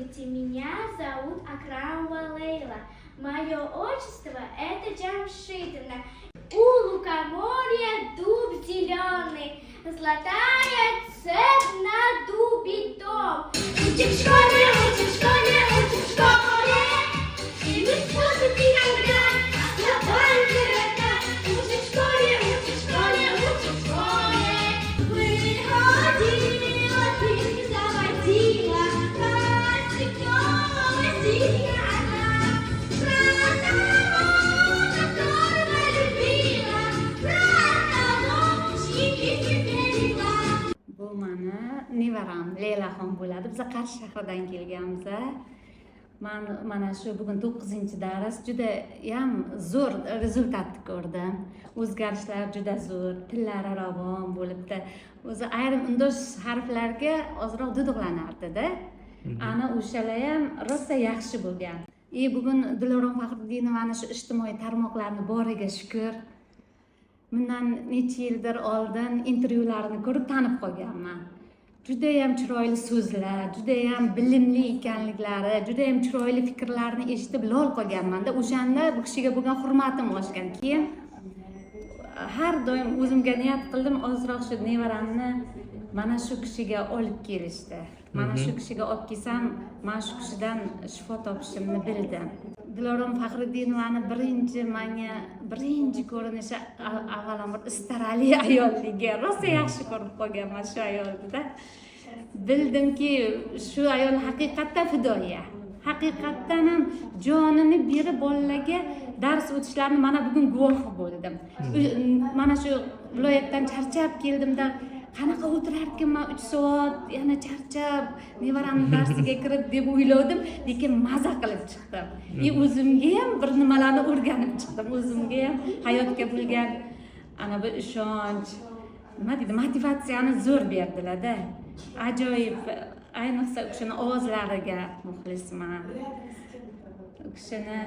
Здравствуйте, меня зовут Акрамова Лейла. Мое отчество это Джамшитовна. У лукоморья дуб зеленый, золотая цепь на дубе дом. Учим в школе, учим в школе, учим в школе. И мы способны никогда слова города. Учим в школе, учим в школе, учим в школе. Выходила, ты заводила, Костикова синяя она. Про того, которого любила, про того, чьи берегла. Bu mani nevaram Leylaxon bo'ladi. Biz Qarshi shahridan kelganmiz. Mana shu bugun 9-dars juda ham zo'r rezultatni ko'rdim. O'zgarishlar juda zo'r, tillari ravon bo'libdi. O'zi ayrim undosh harflarga ozroq duduqlanardi-da. Ana o'shalar ham rosa yaxshi bo'lgan. Bugun Dilorom Faxruddinovani shu ijtimoiy tarmoqlarni boriga shukr. Bundan necha yildir oldin intervyularini ko'rib tanib qolganman. Juda ham chiroyli so'zlar, juda ham bilimli ekanliklari, juda ham chiroyli fikrlarni eshitib lol qolganman-da. O'shanda bu kishiga bo'lgan hurmatim oshgan. Keyin har doim o'zimga niyat qildim, ozroq shu nevaramni mana shu kishiga olib kelishdi. Mana shu kishiga olib kelsam, mana shu kishidan shifo topishimni bildim. Dilorom Faxruddinovani birinchi ko'rinishi avvalambor istarali ayolligi rosa yaxshi ko'rib qolganman shu ayolda. Bildimki, shu ayol haqiqatdan fidoya. Haqiqatdan ham jonini berib bolalarga dars o'tishlarini mana bugun guvohi bo'ldim. Mana shu viloyatdan charchab keldimda qanaqa o'tirar ekanman 3 soat, yana charchab, nevaramning darsiga kirib deb o'yladim, lekin maza qilib chiqdim. O'zimga ham bir nimalarni o'rganib chiqdim. O'zimga ham hayotga bo'lgan ana bu ishonch, nima deydi, motivatsiyani zo'r berdilar-da. Ajoyib, ayniqsa o'shani ovozlariga muxlisman. O'shani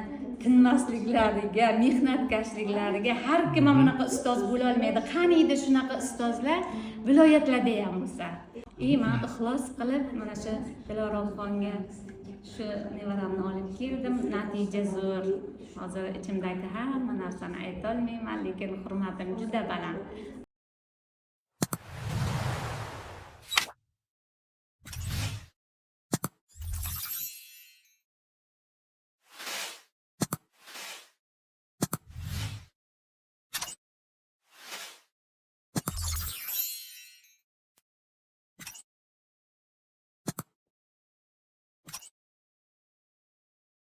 tinmasliklariga, mehnatkashliklariga, har kim bunaqa ustoz bo'la olmaydi. Qaniydi shunaqa ustozlar viloyatlarda ham bo'lsa. Men ixlos qilib mana shu Diloromxonga shu nevaramni olib keldim. Natija zo'r. Hozir ichimdagi hamma narsani ayta olmayman, lekin hurmatim juda baland.